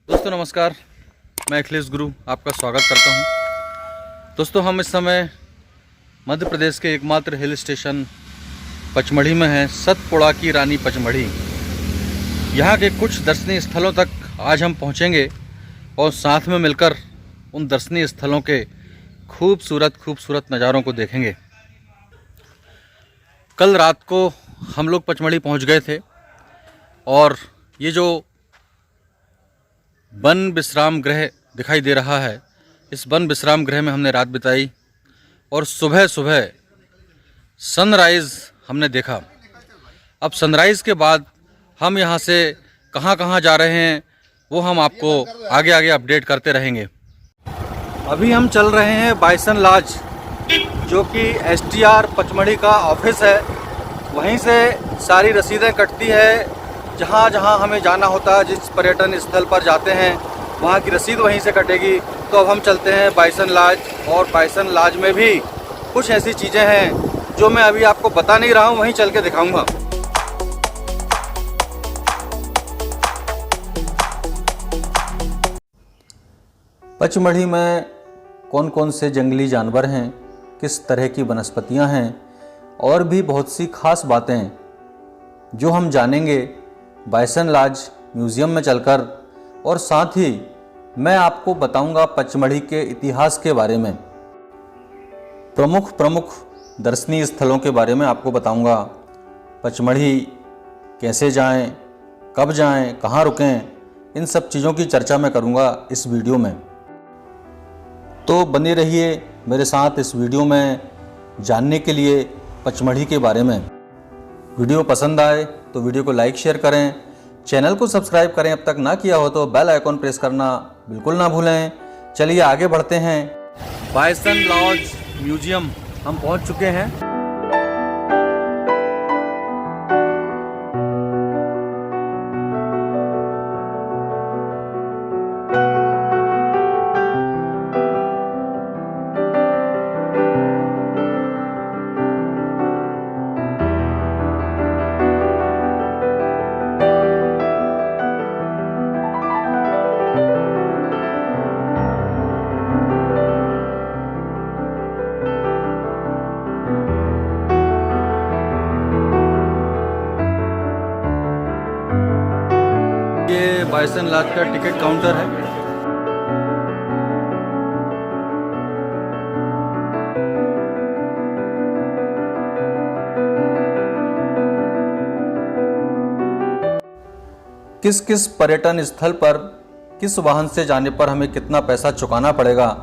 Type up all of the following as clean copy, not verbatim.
दोस्तों नमस्कार, मैं अखिलेश गुरु आपका स्वागत करता हूं। दोस्तों हम इस समय मध्य प्रदेश के एकमात्र हिल स्टेशन पचमढ़ी में हैं। सतपुड़ा की रानी पचमढ़ी, यहां के कुछ दर्शनीय स्थलों तक आज हम पहुंचेंगे और साथ में मिलकर उन दर्शनीय स्थलों के खूबसूरत नज़ारों को देखेंगे। कल रात को हम लोग पचमढ़ी पहुंच गए थे और ये जो वन विश्राम गृह दिखाई दे रहा है, इस वन विश्राम गृह में हमने रात बिताई और सुबह सुबह सनराइज़ हमने देखा। अब सनराइज़ के बाद हम यहाँ से कहाँ कहाँ जा रहे हैं वो हम आपको आगे आगे अपडेट करते रहेंगे। अभी हम चल रहे हैं बाइसन लॉज, जो कि STR पचमढ़ी का ऑफिस है। वहीं से सारी रसीदें कटती है। जहाँ जहाँ हमें जाना होता है, जिस पर्यटन स्थल पर जाते हैं वहाँ की रसीद वहीं से कटेगी। तो अब हम चलते हैं बाइसन लॉज, और बाइसन लॉज में भी कुछ ऐसी चीज़ें हैं जो मैं अभी आपको बता नहीं रहा हूँ, वहीं चल के दिखाऊँगा। पचमढ़ी में कौन कौन से जंगली जानवर हैं, किस तरह की वनस्पतियाँ हैं और भी बहुत सी खास बातें जो हम जानेंगे बाइसन लॉज म्यूज़ियम में चलकर। और साथ ही मैं आपको बताऊंगा पचमढ़ी के इतिहास के बारे में, प्रमुख दर्शनीय स्थलों के बारे में आपको बताऊंगा। पचमढ़ी कैसे जाएं, कब जाएं, कहाँ रुकें, इन सब चीज़ों की चर्चा मैं करूंगा इस वीडियो में। तो बने रहिए मेरे साथ इस वीडियो में जानने के लिए पचमढ़ी के बारे में। वीडियो पसंद आए तो वीडियो को लाइक शेयर करें, चैनल को सब्सक्राइब करें अब तक ना किया हो तो बेल आइकॉन प्रेस करना बिल्कुल ना भूलें। चलिए आगे बढ़ते हैं। बाइसन लॉज म्यूजियम हम पहुंच चुके हैं। ये बाइसन लॉज का टिकट काउंटर है। किस किस पर्यटन स्थल पर किस वाहन से जाने पर हमें कितना पैसा चुकाना पड़ेगा,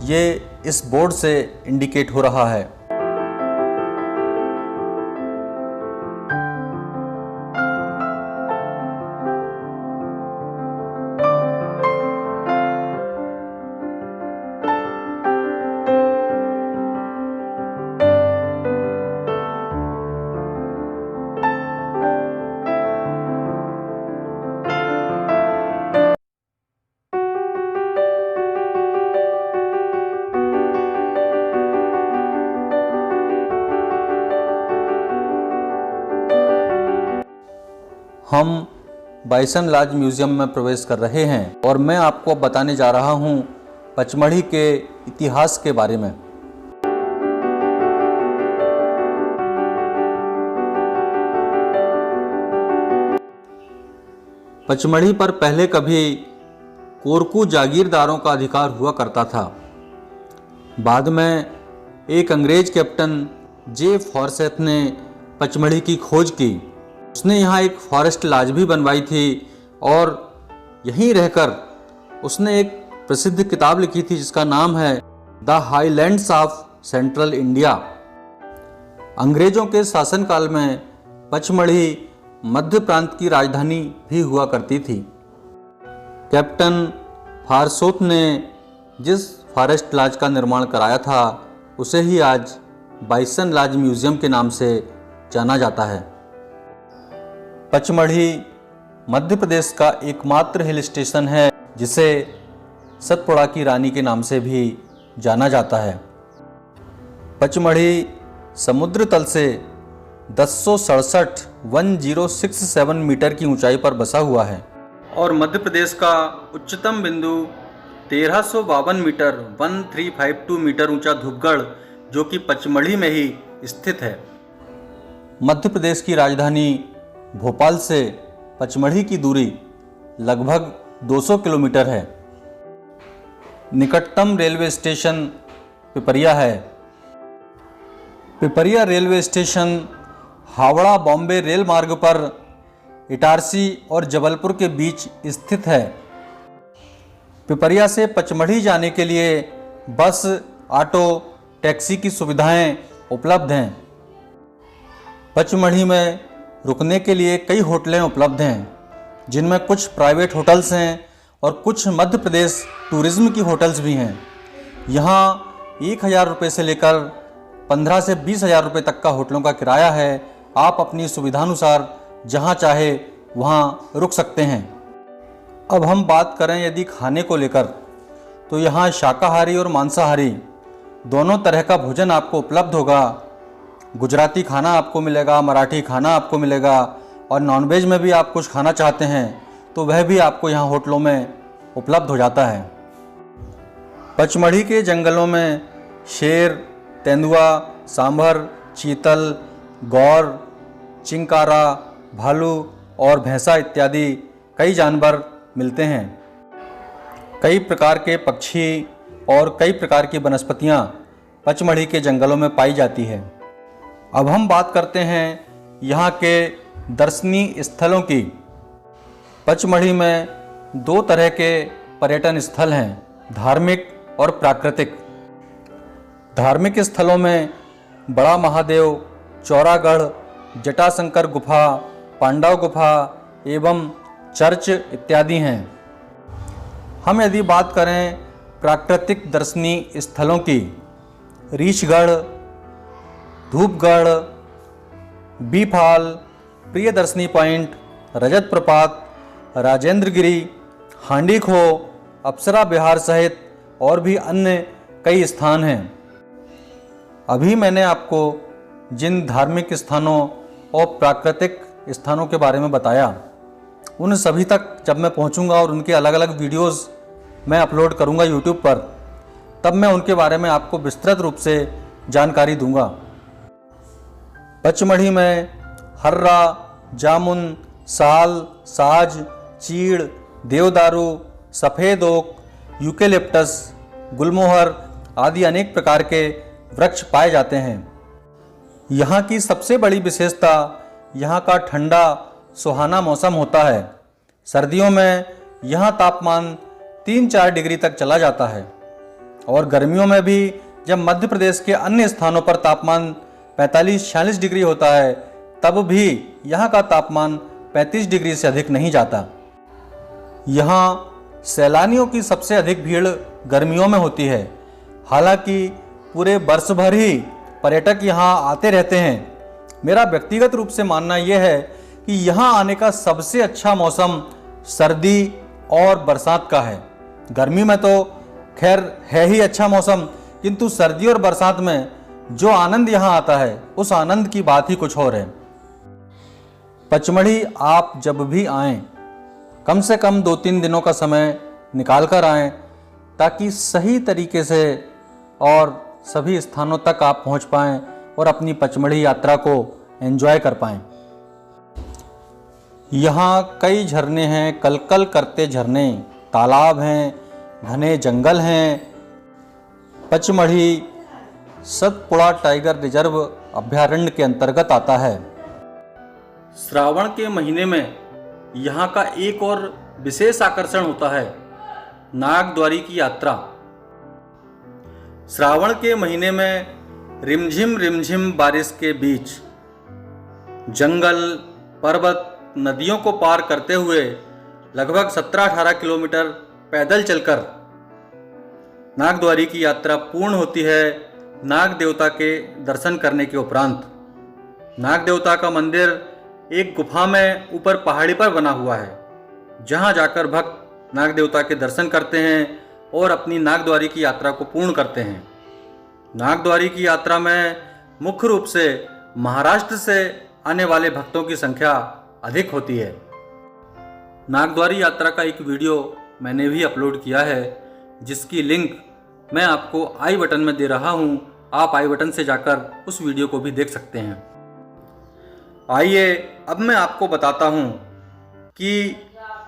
ये इस बोर्ड से इंडिकेट हो रहा है। हम बाइसन लॉज म्यूज़ियम में प्रवेश कर रहे हैं और मैं आपको बताने जा रहा हूं पचमढ़ी के इतिहास के बारे में। पचमढ़ी पर पहले कभी कोरकू जागीरदारों का अधिकार हुआ करता था। बाद में एक अंग्रेज कैप्टन जे फॉरसेथ ने पचमढ़ी की खोज की। उसने यहाँ एक फॉरेस्ट लॉज भी बनवाई थी और यहीं रहकर उसने एक प्रसिद्ध किताब लिखी थी जिसका नाम है the highlands of central India. अंग्रेजों के शासनकाल में पचमढ़ी मध्य प्रांत की राजधानी भी हुआ करती थी। कैप्टन फारसोत ने जिस फॉरेस्ट लॉज का निर्माण कराया था उसे ही आज बाइसन लॉज म्यूज़ियम के नाम से जाना जाता है। पचमढ़ी मध्य प्रदेश का एकमात्र हिल स्टेशन है जिसे सतपुड़ा की रानी के नाम से भी जाना जाता है। पचमढ़ी समुद्र तल से 1067 मीटर की ऊंचाई पर बसा हुआ है। और मध्य प्रदेश का उच्चतम बिंदु 1352 मीटर 1352 मीटर ऊंचा धूपगढ़ जो कि पचमढ़ी में ही स्थित है। मध्य प्रदेश की राजधानी भोपाल से पचमढ़ी की दूरी लगभग 200 किलोमीटर है। निकटतम रेलवे स्टेशन पिपरिया है। Pipariya railway station Howrah Bombay rail मार्ग पर इटारसी और जबलपुर के बीच स्थित है। पिपरिया से पचमढ़ी जाने के लिए बस, ऑटो, टैक्सी की सुविधाएं उपलब्ध हैं। पचमढ़ी में रुकने के लिए कई होटलें उपलब्ध हैं, जिनमें कुछ प्राइवेट होटल्स हैं और कुछ मध्य प्रदेश टूरिज्म की होटल्स भी हैं। यहाँ 1000 रुपये से लेकर 15 से 20,000 रुपये तक का होटलों का किराया है। आप अपनी सुविधानुसार जहाँ चाहे वहाँ रुक सकते हैं। अब हम बात करें यदि खाने को लेकर, तो यहाँ शाकाहारी और मांसाहारी दोनों तरह का भोजन आपको उपलब्ध होगा। गुजराती खाना आपको मिलेगा, मराठी खाना आपको मिलेगा, और नॉनवेज में भी आप कुछ खाना चाहते हैं तो वह भी आपको यहाँ होटलों में उपलब्ध हो जाता है। पचमढ़ी के जंगलों में शेर, तेंदुआ, सांभर, चीतल, गौर, चिंकारा, भालू और भैंसा इत्यादि कई जानवर मिलते हैं। कई प्रकार के पक्षी और कई प्रकार की वनस्पतियाँ पचमढ़ी के जंगलों में पाई जाती है। अब हम बात करते हैं यहाँ के दर्शनीय स्थलों की। पचमढ़ी में 2 तरह के पर्यटन स्थल हैं, धार्मिक और प्राकृतिक। धार्मिक स्थलों में बड़ा महादेव, चौरागढ़, जटाशंकर गुफा, पांडव गुफा एवं चर्च इत्यादि हैं। हम यदि बात करें प्राकृतिक दर्शनीय स्थलों की, रीछगढ़, धूपगढ़, बीफाल, प्रियदर्शनी पॉइंट, रजत प्रपात, राजेंद्रगिरी, हांडीखो, अप्सरा विहार सहित और भी अन्य कई स्थान हैं। अभी मैंने आपको जिन धार्मिक स्थानों और प्राकृतिक स्थानों के बारे में बताया, उन सभी तक जब मैं पहुंचूंगा और उनके अलग अलग वीडियोस मैं अपलोड करूंगा यूट्यूब पर, तब मैं उनके बारे में आपको विस्तृत रूप से जानकारी दूंगा। पचमढ़ी में हर्रा, जामुन, साल, साज, चीड़, देवदारू, सफ़ेद ओक, यूकेलिप्टस, गुलमोहर आदि अनेक प्रकार के वृक्ष पाए जाते हैं। यहाँ की सबसे बड़ी विशेषता यहाँ का ठंडा सुहाना मौसम होता है। सर्दियों में यहाँ तापमान 3-4 डिग्री तक चला जाता है और गर्मियों में भी जब मध्य प्रदेश के अन्य स्थानों पर तापमान 45-46 डिग्री होता है, तब भी यहाँ का तापमान 35 डिग्री से अधिक नहीं जाता। यहाँ सैलानियों की सबसे अधिक भीड़ गर्मियों में होती है। हालांकि पूरे वर्ष भर ही पर्यटक यहाँ आते रहते हैं। मेरा व्यक्तिगत रूप से मानना यह है कि यहाँ आने का सबसे अच्छा मौसम सर्दी और बरसात का है। गर्मी में तो खैर है ही अच्छा मौसम, किंतु सर्दी और बरसात में जो आनंद यहाँ आता है, उस आनंद की बात ही कुछ और है। पचमढ़ी आप जब भी आएँ, कम से कम 2-3 दिनों का समय निकाल कर आएँ, ताकि सही तरीके से और सभी स्थानों तक आप पहुँच पाएँ और अपनी पचमढ़ी यात्रा को एंजॉय कर पाएँ। यहाँ कई झरने हैं, कलकल करते झरने, तालाब हैं, घने जंगल हैं। पचमढ़ी सतपुड़ा टाइगर रिजर्व अभयारण्य के अंतर्गत आता है। श्रावण के महीने में यहाँ का एक और विशेष आकर्षण होता है, नागद्वारी की यात्रा। श्रावण के महीने में रिमझिम बारिश के बीच जंगल, पर्वत, नदियों को पार करते हुए लगभग 17-18 किलोमीटर पैदल चलकर नागद्वारी की यात्रा पूर्ण होती है। नाग देवता के दर्शन करने के उपरांत नाग देवता का मंदिर एक गुफा में ऊपर पहाड़ी पर बना हुआ है, जहां जाकर भक्त नाग देवता के दर्शन करते हैं और अपनी नागद्वारी की यात्रा को पूर्ण करते हैं। नागद्वारी की यात्रा में मुख्य रूप से महाराष्ट्र से आने वाले भक्तों की संख्या अधिक होती है। नागद्वारी यात्रा का एक वीडियो मैंने भी अपलोड किया है, जिसकी लिंक मैं आपको आई बटन में दे रहा हूं। आप आई बटन से जाकर उस वीडियो को भी देख सकते हैं। आइए अब मैं आपको बताता हूं कि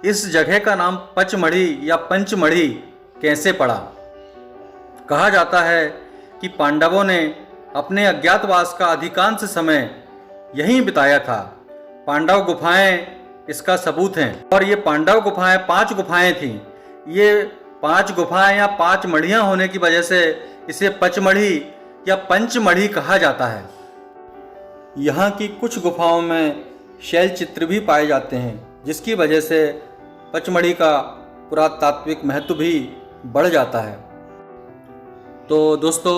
इस जगह का नाम पचमढ़ी या पंचमढ़ी कैसे पड़ा। कहा जाता है कि पांडवों ने अपने अज्ञातवास का अधिकांश समय यहीं बिताया था। पांडव गुफाएं इसका सबूत हैं और ये पांडव गुफाएं 5 गुफाएं थीं। ये 5 गुफाएं या 5 मढ़ियाँ होने की वजह से इसे पचमढ़ी या पंचमढ़ी कहा जाता है। यहाँ की कुछ गुफाओं में शैल चित्र भी पाए जाते हैं, जिसकी वजह से पचमढ़ी का पुरातात्विक महत्व भी बढ़ जाता है। तो दोस्तों,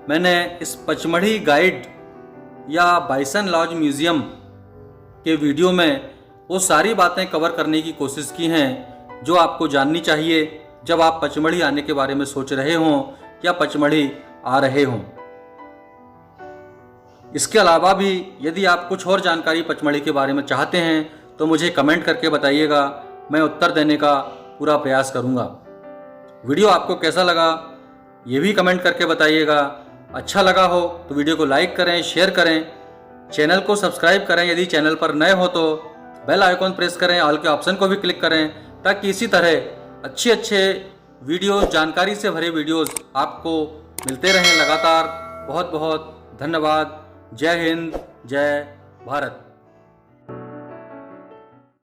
मैंने इस पचमढ़ी गाइड या बाइसन लॉज म्यूज़ियम के वीडियो में वो सारी बातें कवर करने की कोशिश की हैं जो आपको जाननी चाहिए जब आप पचमढ़ी आने के बारे में सोच रहे हों या पचमढ़ी आ रहे हों। इसके अलावा भी यदि आप कुछ और जानकारी पचमढ़ी के बारे में चाहते हैं तो मुझे कमेंट करके बताइएगा, मैं उत्तर देने का पूरा प्रयास करूंगा। वीडियो आपको कैसा लगा ये भी कमेंट करके बताइएगा। अच्छा लगा हो तो वीडियो को लाइक करें, शेयर करें, चैनल को सब्सक्राइब करें। यदि चैनल पर नए हो तो बेल आइकॉन प्रेस करें, ऑल के ऑप्शन को भी क्लिक करें, ताकि इसी तरह अच्छे वीडियो, जानकारी से भरे वीडियोस आपको मिलते रहें लगातार। बहुत बहुत धन्यवाद। जय हिंद, जय भारत।